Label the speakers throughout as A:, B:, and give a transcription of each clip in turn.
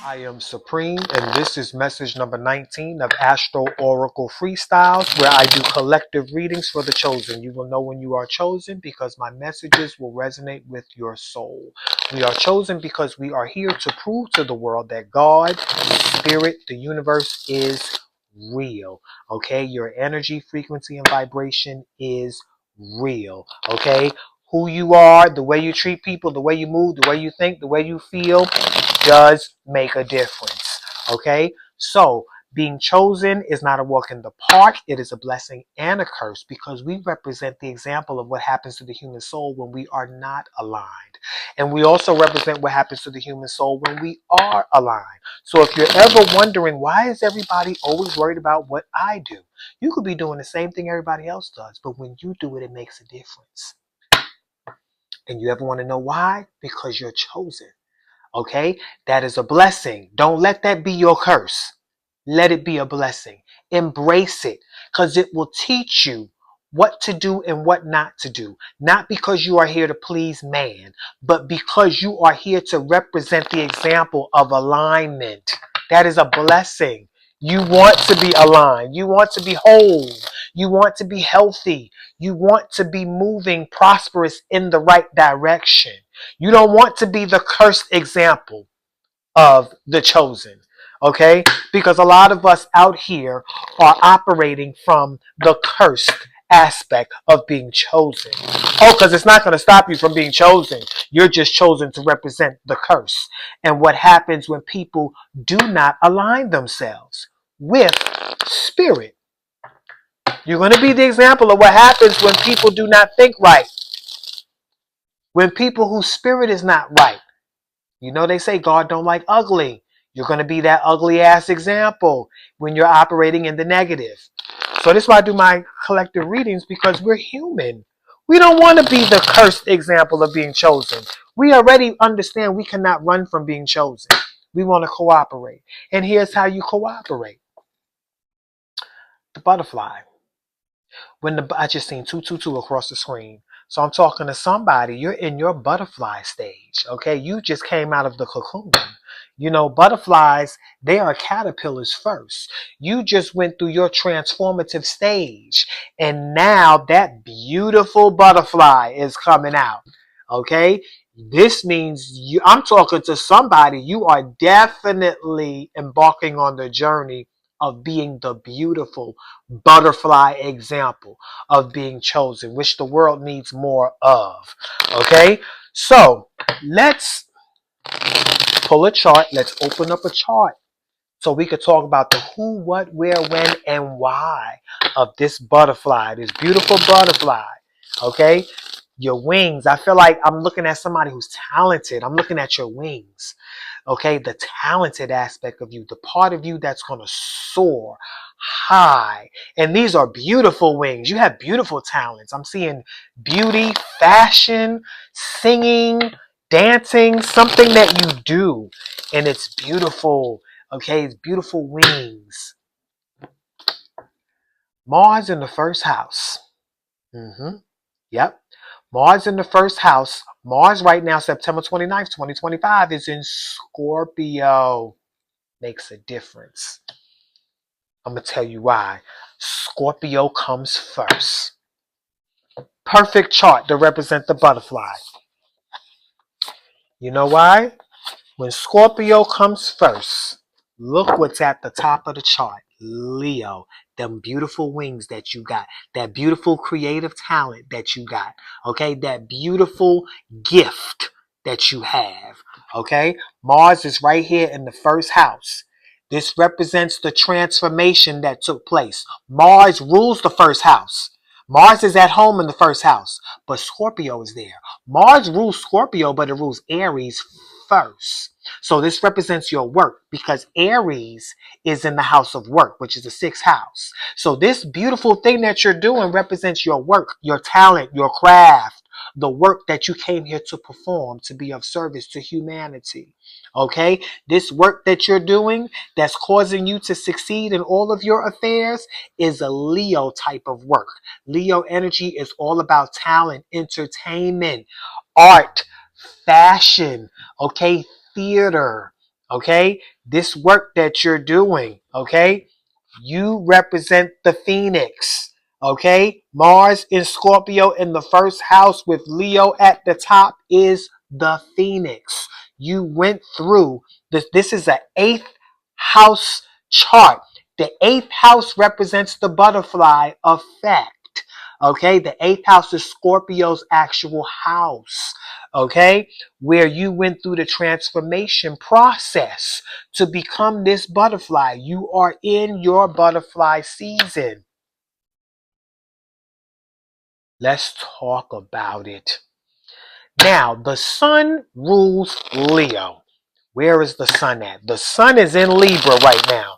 A: I am Supreme, and this is message number 19 of Astro Oracle Freestyles, where I do collective readings for the chosen. You will know when you are chosen because my messages will resonate with your soul. We are chosen because we are here to prove to the world that God, Spirit, the universe is real. Okay, your energy, frequency, and vibration is real. Okay, who you are, the way you treat people, the way you move, the way you think, the way you feel does make a difference. Okay? So, being chosen is not a walk in the park. It is a blessing and a curse because we represent the example of what happens to the human soul when we are not aligned. And we also represent what happens to the human soul when we are aligned. So if you're ever wondering, why is everybody always worried about what I do? You could be doing the same thing everybody else does, but when you do it, it makes a difference. And you ever want to know why? Because you're chosen. Okay? That is a blessing. Don't let that be your curse. Let it be a blessing. Embrace it because it will teach you what to do and what not to do. Not because you are here to please man, but because you are here to represent the example of alignment. That is a blessing. You want to be aligned. You want to be whole. You want to be healthy. You want to be moving prosperous in the right direction. You don't want to be the cursed example of the chosen. Okay? Because a lot of us out here are operating from the cursed aspect of being chosen. Oh, because it's not going to stop you from being chosen. You're just chosen to represent the curse. And what happens when people do not align themselves with spirit. You're going to be the example of what happens when people do not think right. When people whose spirit is not right. You know, they say God don't like ugly. You're going to be that ugly ass example when you're operating in the negative. So this is why I do my collective readings, because we're human. We don't want to be the cursed example of being chosen. We already understand we cannot run from being chosen. We want to cooperate. And here's how you cooperate. The butterfly. I just seen 222 across the screen. So I'm talking to somebody. You're in your butterfly stage. Okay. You just came out of the cocoon. You know, butterflies, they are caterpillars first. You just went through your transformative stage. And now that beautiful butterfly is coming out. Okay. This means I'm talking to somebody. You are definitely embarking on the journey of being the beautiful butterfly example of being chosen, which the world needs more of. Okay, so let's pull a chart. Let's open up a chart so we could talk about the who, what, where, when, and why of this butterfly, this beautiful butterfly. Okay, your wings. I feel like I'm looking at somebody who's talented. I'm looking at your wings. Okay, the talented aspect of you, the part of you that's going to soar high. And these are beautiful wings. You have beautiful talents. I'm seeing beauty, fashion, singing, dancing, something that you do. And it's beautiful. Okay, it's beautiful wings. Mars in the first house. Yep. Mars in the first house. Mars right now, September 29th, 2025, is in Scorpio. Makes a difference. I'm going to tell you why. Scorpio comes first. Perfect chart to represent the butterfly. You know why? When Scorpio comes first, look what's at the top of the chart. Leo, them beautiful wings that you got, that beautiful creative talent that you got, okay? That beautiful gift that you have, okay? Mars is right here in the first house. This represents the transformation that took place. Mars rules the first house. Mars is at home in the first house, but Scorpio is there. Mars rules Scorpio, but it rules Aries first. So this represents your work because Aries is in the house of work, which is the sixth house. So this beautiful thing that you're doing represents your work, your talent, your craft, the work that you came here to perform, to be of service to humanity. Okay? This work that you're doing that's causing you to succeed in all of your affairs is a Leo type of work. Leo energy is all about talent, entertainment, art, fashion, okay, theater, Okay? This work that you're doing, okay? You represent the Phoenix. Okay? Mars in Scorpio in the first house with Leo at the top is the Phoenix. You went through this. This is an eighth house chart. The eighth house represents the butterfly effect. Okay? The eighth house is Scorpio's actual house. Okay? Where you went through the transformation process to become this butterfly. You are in your butterfly season. Let's talk about it. Now, the sun rules Leo. Where is the sun at? The sun is in Libra right now.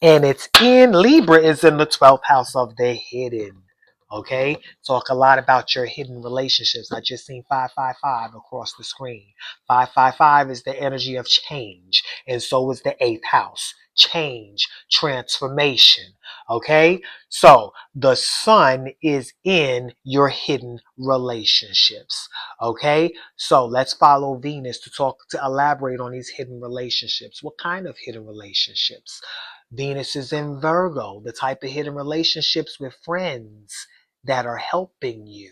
A: And it's in Libra is in the 12th house of the hidden. Okay, talk a lot about your hidden relationships. I just seen 555 across the screen. 555 is the energy of change, and so is the eighth house. Change, transformation. Okay, so the sun is in your hidden relationships. Okay, so let's follow Venus to elaborate on these hidden relationships. What kind of hidden relationships? Venus is in Virgo, the type of hidden relationships with friends that are helping you.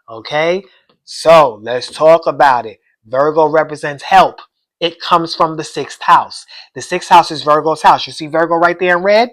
A: Okay? So let's talk about it. Virgo represents help. It comes from the sixth house. The sixth house is Virgo's house. You see Virgo right there in red?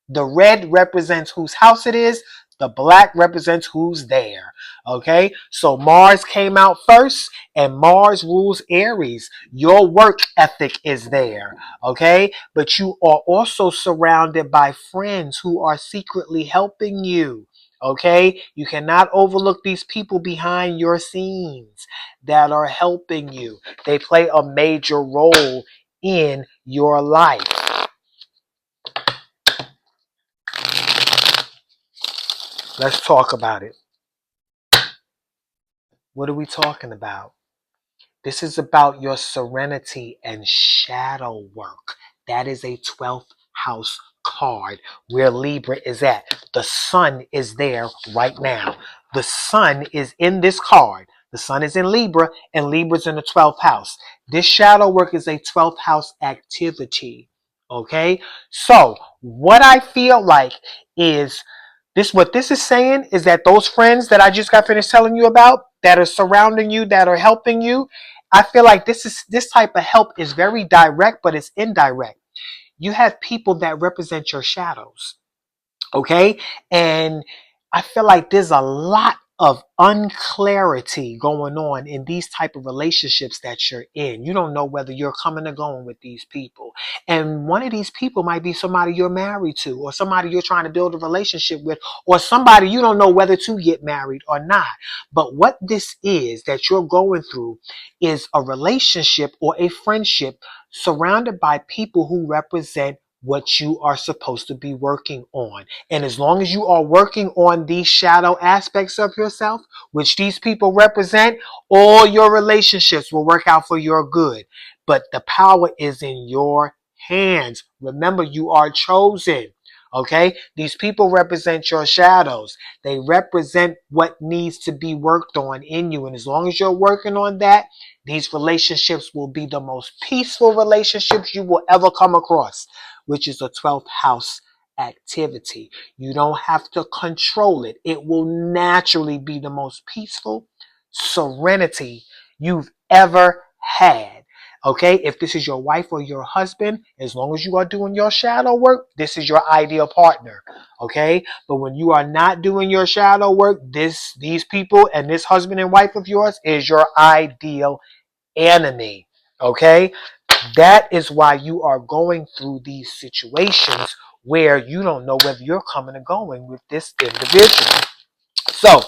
A: The red represents whose house it is. The black represents who's there. Okay, so Mars came out first, and Mars rules Aries. Your work ethic is there. Okay, but you are also surrounded by friends who are secretly helping you. Okay, you cannot overlook these people behind your scenes that are helping you. They play a major role in your life. Let's talk about it. What are we talking about? This is about your serenity and shadow work. That is a 12th house card where Libra is at. The sun is there right now. The sun is in this card. The sun is in Libra and Libra's in the 12th house. This shadow work is a 12th house activity. Okay? So, what I feel like is what this is saying is that those friends that I just got finished telling you about that are surrounding you, that are helping you, I feel like this type of help is very direct, but it's indirect. You have people that represent your shadows. Okay, and I feel like there's a lot of unclarity going on in these type of relationships that you're in. You don't know whether you're coming or going with these people, and one of these people might be somebody you're married to, or somebody you're trying to build a relationship with, or somebody you don't know whether to get married or not. But what this is that you're going through is a relationship or a friendship surrounded by people who represent what you are supposed to be working on. And as long as you are working on these shadow aspects of yourself, which these people represent, all your relationships will work out for your good. But the power is in your hands. Remember, you are chosen. Okay? These people represent your shadows. They represent what needs to be worked on in you. And as long as you're working on that, these relationships will be the most peaceful relationships you will ever come across, which is a 12th house activity. You don't have to control it. It will naturally be the most peaceful serenity you've ever had. Okay, if this is your wife or your husband, as long as you are doing your shadow work, this is your ideal partner. Okay, but when you are not doing your shadow work, these people and this husband and wife of yours is your ideal enemy. Okay, that is why you are going through these situations where you don't know whether you're coming or going with this individual. So,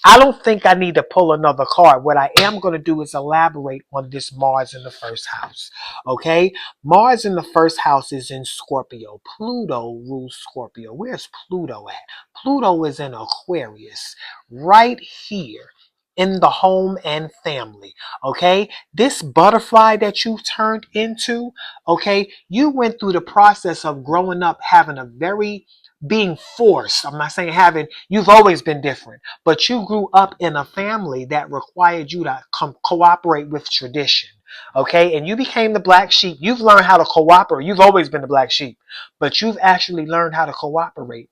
A: I don't think I need to pull another card. What I am going to do is elaborate on this Mars in the first house. Okay? Mars in the first house is in Scorpio. Pluto rules Scorpio. Where's Pluto at? Pluto is in Aquarius, right here in the home and family. Okay? This butterfly that you turned into, okay, you went through the process of growing up having a very being forced. I'm not saying having, you've always been different, but you grew up in a family that required you to cooperate with tradition. Okay, and you became the black sheep. You've learned how to cooperate. You've always been the black sheep, but you've actually learned how to cooperate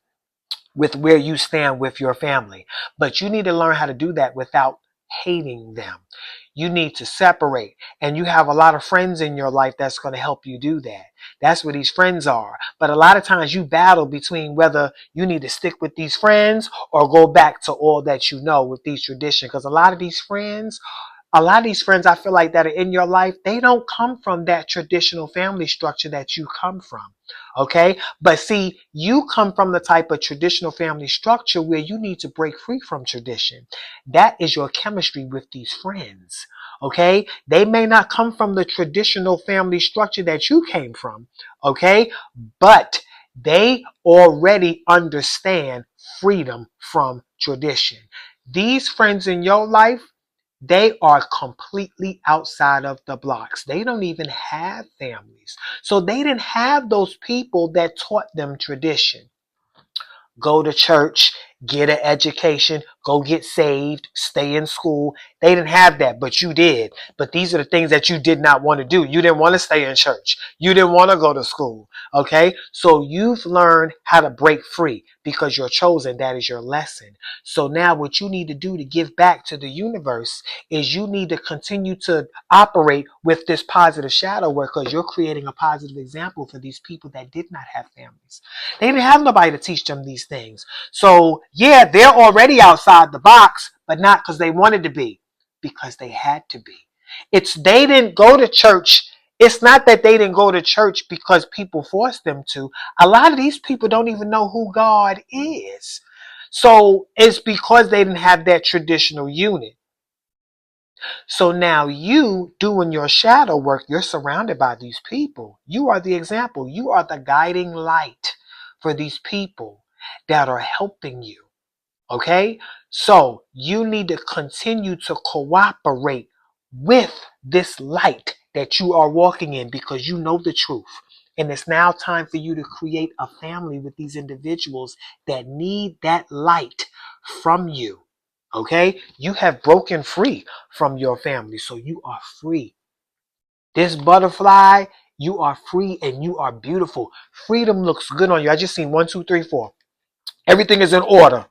A: with where you stand with your family. But you need to learn how to do that without hating them. You need to separate. And you have a lot of friends in your life that's going to help you do that. That's what these friends are. But a lot of times you battle between whether you need to stick with these friends or go back to all that you know with these traditions. Because a lot of these friends I feel like that are in your life, they don't come from that traditional family structure that you come from. Okay. But see, you come from the type of traditional family structure where you need to break free from tradition. That is your chemistry with these friends. Okay. They may not come from the traditional family structure that you came from. Okay. But they already understand freedom from tradition. These friends in your life, they are completely outside of the blocks. They don't even have families. So they didn't have those people that taught them tradition. Go to church, get an education, go get saved, stay in school. They didn't have that, but you did. But these are the things that you did not want to do. You didn't want to stay in church. You didn't want to go to school. Okay. So you've learned how to break free because you're chosen. That is your lesson. So now what you need to do to give back to the universe is you need to continue to operate with this positive shadow work because you're creating a positive example for these people that did not have families. They didn't have nobody to teach them these things. So yeah, they're already outside the box, but not because they wanted to be, because they had to be. It's they didn't go to church. It's not that they didn't go to church because people forced them to. A lot of these people don't even know who God is. So it's because they didn't have that traditional unit. So now you doing your shadow work, you're surrounded by these people. You are the example. You are the guiding light for these people that are helping you. Okay? So you need to continue to cooperate with this light that you are walking in because you know the truth. And it's now time for you to create a family with these individuals that need that light from you. Okay? You have broken free from your family, so you are free. This butterfly, you are free and you are beautiful. Freedom looks good on you. I just seen 1, 2, 3, 4. Everything is in order.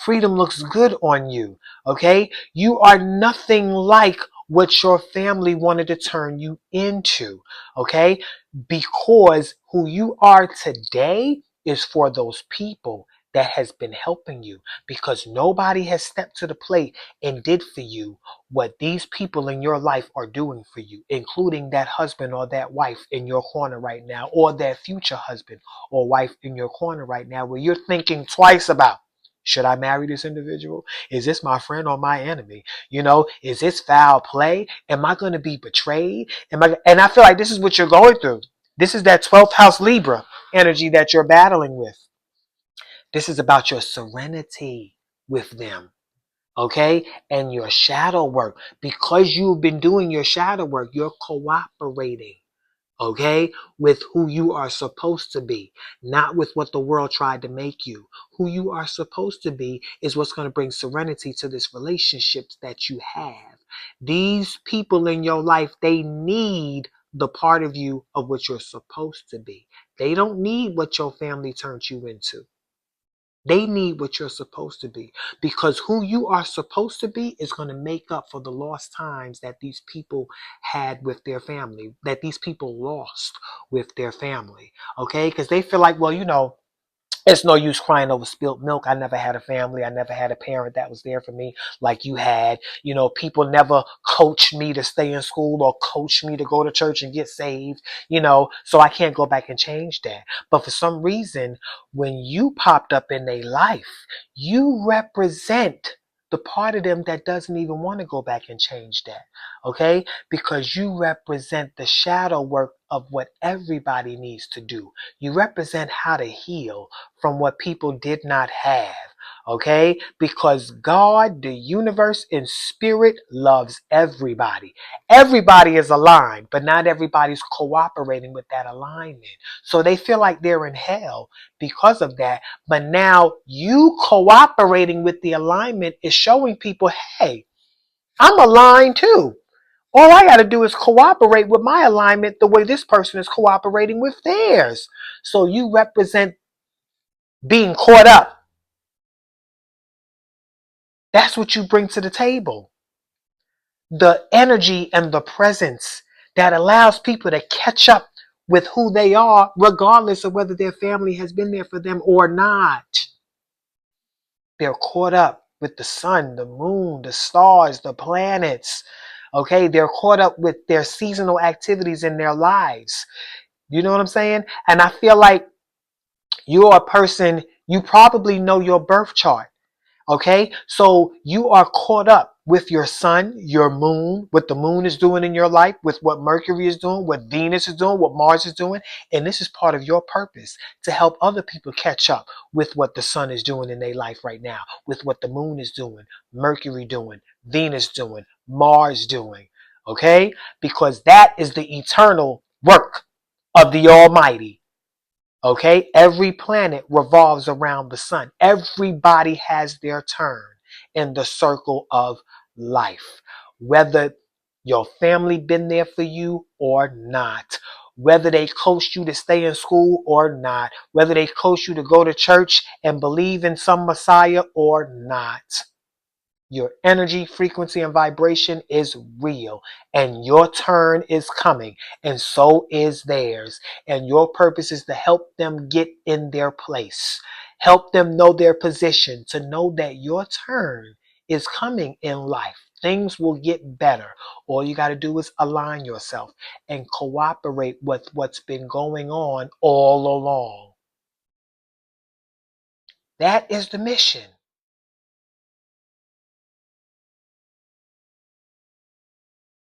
A: Freedom looks good on you. Okay? You are nothing like what your family wanted to turn you into. Okay? Because who you are today is for those people that has been helping you because nobody has stepped to the plate and did for you what these people in your life are doing for you, including that husband or that wife in your corner right now, or that future husband or wife in your corner right now where you're thinking twice about, should I marry this individual? Is this my friend or my enemy? Is this foul play? Am I going to be betrayed? And I feel like this is what you're going through. This is that 12th house Libra energy that you're battling with. This is about your serenity with them. Okay? And your shadow work. Because you've been doing your shadow work, you're cooperating. Okay, with who you are supposed to be, not with what the world tried to make you. Who you are supposed to be is what's going to bring serenity to this relationship that you have. These people in your life, they need the part of you of what you're supposed to be. They don't need what your family turned you into. They need what you're supposed to be because who you are supposed to be is going to make up for the lost times that these people had with their family, that these people lost with their family. Okay? Because they feel like, well, it's no use crying over spilt milk. I never had a family. I never had a parent that was there for me like you had. People never coached me to stay in school or coached me to go to church and get saved, so I can't go back and change that. But for some reason, when you popped up in their life, you represent the part of them that doesn't even want to go back and change that. Okay? Because you represent the shadow work of what everybody needs to do. You represent how to heal from what people did not have. Okay? Because God, the universe, and spirit loves everybody. Everybody is aligned, but not everybody's cooperating with that alignment. So they feel like they're in hell because of that. But now you cooperating with the alignment is showing people, hey, I'm aligned too. All I got to do is cooperate with my alignment the way this person is cooperating with theirs. So you represent being caught up. That's what you bring to the table. The energy and the presence that allows people to catch up with who they are, regardless of whether their family has been there for them or not. They're caught up with the sun, the moon, the stars, the planets. Okay, they're caught up with their seasonal activities in their lives. You know what I'm saying? And I feel like you're a person, you probably know your birth chart. Okay, so you are caught up with your sun, your moon, what the moon is doing in your life, with what Mercury is doing, what Venus is doing, what Mars is doing. And this is part of your purpose to help other people catch up with what the sun is doing in their life right now, with what the moon is doing, Mercury doing, Venus doing, Mars doing. Okay, because that is the eternal work of the Almighty. Okay, every planet revolves around the sun. Everybody has their turn in the circle of life. Whether your family been there for you or not, whether they coached you to stay in school or not, whether they coached you to go to church and believe in some Messiah or not. Your energy, frequency, and vibration is real, and your turn is coming, and so is theirs. And your purpose is to help them get in their place, help them know their position, to know that your turn is coming in life. Things will get better. All you got to do is align yourself and cooperate with what's been going on all along. That is the mission.